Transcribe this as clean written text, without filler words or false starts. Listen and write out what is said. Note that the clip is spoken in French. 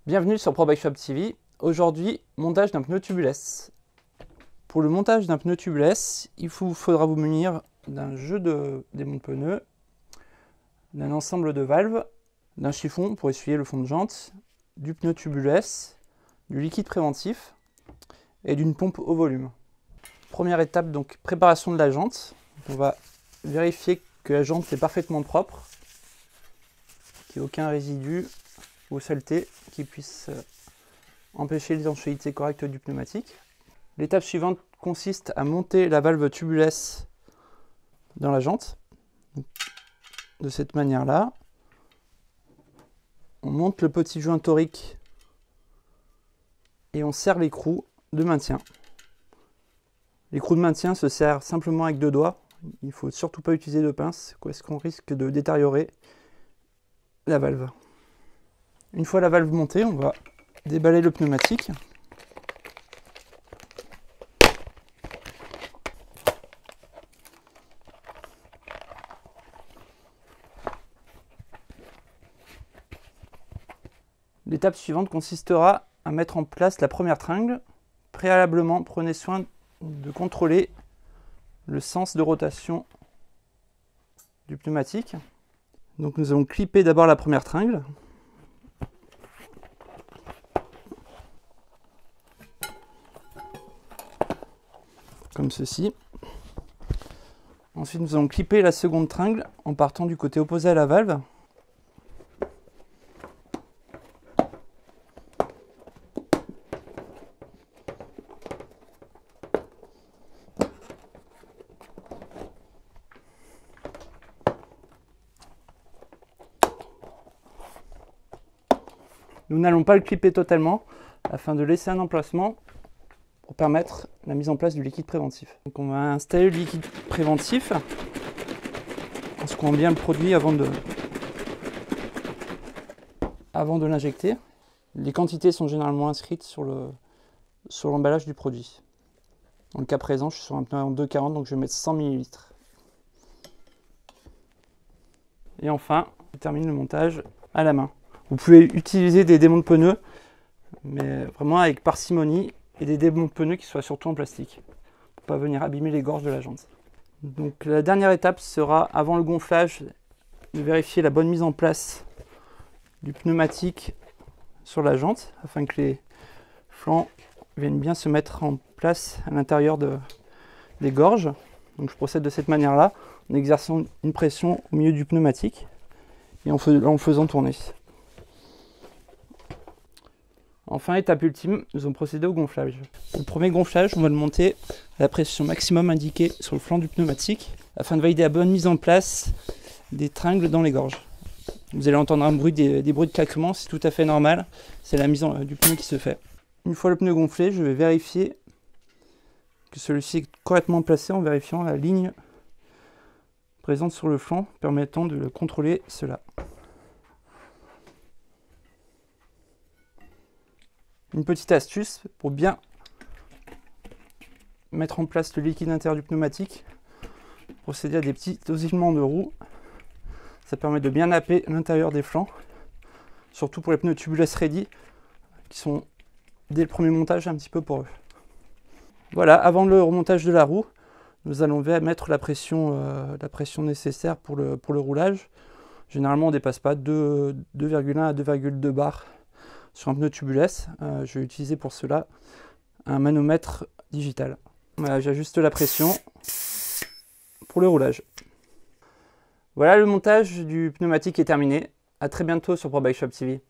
Bienvenue sur Pro Bike Shop TV. Aujourd'hui, montage d'un pneu tubeless. Pour le montage d'un pneu tubeless, il faudra vous munir d'un jeu de démonte-pneus, d'un ensemble de valves, d'un chiffon pour essuyer le fond de jante, du pneu tubeless, du liquide préventif et d'une pompe au volume. Première étape, donc préparation de la jante. On va vérifier que la jante est parfaitement propre, qu'il n'y ait aucun résidu ou saleté qui puisse empêcher l'étanchéité correcte du pneumatique. L'étape suivante consiste à monter la valve tubeless dans la jante. De cette manière-là, on monte le petit joint torique et on serre l'écrou de maintien. L'écrou de maintien se serre simplement avec deux doigts. Il ne faut surtout pas utiliser de pince, parce qu'on risque de détériorer la valve. Une fois la valve montée, on va déballer le pneumatique. L'étape suivante consistera à mettre en place la première tringle. Préalablement, prenez soin de contrôler le sens de rotation du pneumatique. Donc nous allons clipper d'abord la première tringle. Comme ceci. Ensuite, nous allons clipper la seconde tringle en partant du côté opposé à la valve. Nous n'allons pas le clipper totalement afin de laisser un emplacement pour permettre la mise en place du liquide préventif. Donc on va installer le liquide préventif. On secoue bien le produit avant de l'injecter. Les quantités sont généralement inscrites sur l'emballage du produit. Dans le cas présent, je suis sur un pneu en 2,40, donc je vais mettre 100 ml. Et enfin, je termine le montage à la main. Vous pouvez utiliser des démonte-pneus, mais vraiment avec parcimonie, et des démonte-pneus qui soient surtout en plastique, pour ne pas venir abîmer les gorges de la jante. Donc la dernière étape sera, avant le gonflage, de vérifier la bonne mise en place du pneumatique sur la jante, afin que les flancs viennent bien se mettre en place à l'intérieur des gorges. Donc je procède de cette manière-là, en exerçant une pression au milieu du pneumatique, et en le faisant tourner. Enfin, étape ultime, nous allons procéder au gonflage. Le premier gonflage, on va le monter à la pression maximum indiquée sur le flanc du pneumatique afin de valider la bonne mise en place des tringles dans les gorges. Vous allez entendre des bruits de claquement, c'est tout à fait normal, c'est la mise du pneu qui se fait. Une fois le pneu gonflé, je vais vérifier que celui-ci est correctement placé en vérifiant la ligne présente sur le flanc permettant de contrôler cela. Une petite astuce pour bien mettre en place le liquide intérieur du pneumatique, procéder à des petits osillements de roue. Ça permet de bien napper l'intérieur des flancs, surtout pour les pneus tubeless ready, qui sont dès le premier montage un petit peu poreux. Voilà, avant le remontage de la roue, nous allons mettre la pression nécessaire pour le roulage. Généralement, on ne dépasse pas 2,1 à 2,2 bars sur un pneu tubeless. Je vais utiliser pour cela un manomètre digital. Voilà, j'ajuste la pression pour le roulage. Voilà, le montage du pneumatique est terminé. À très bientôt sur Pro Bike Shop TV.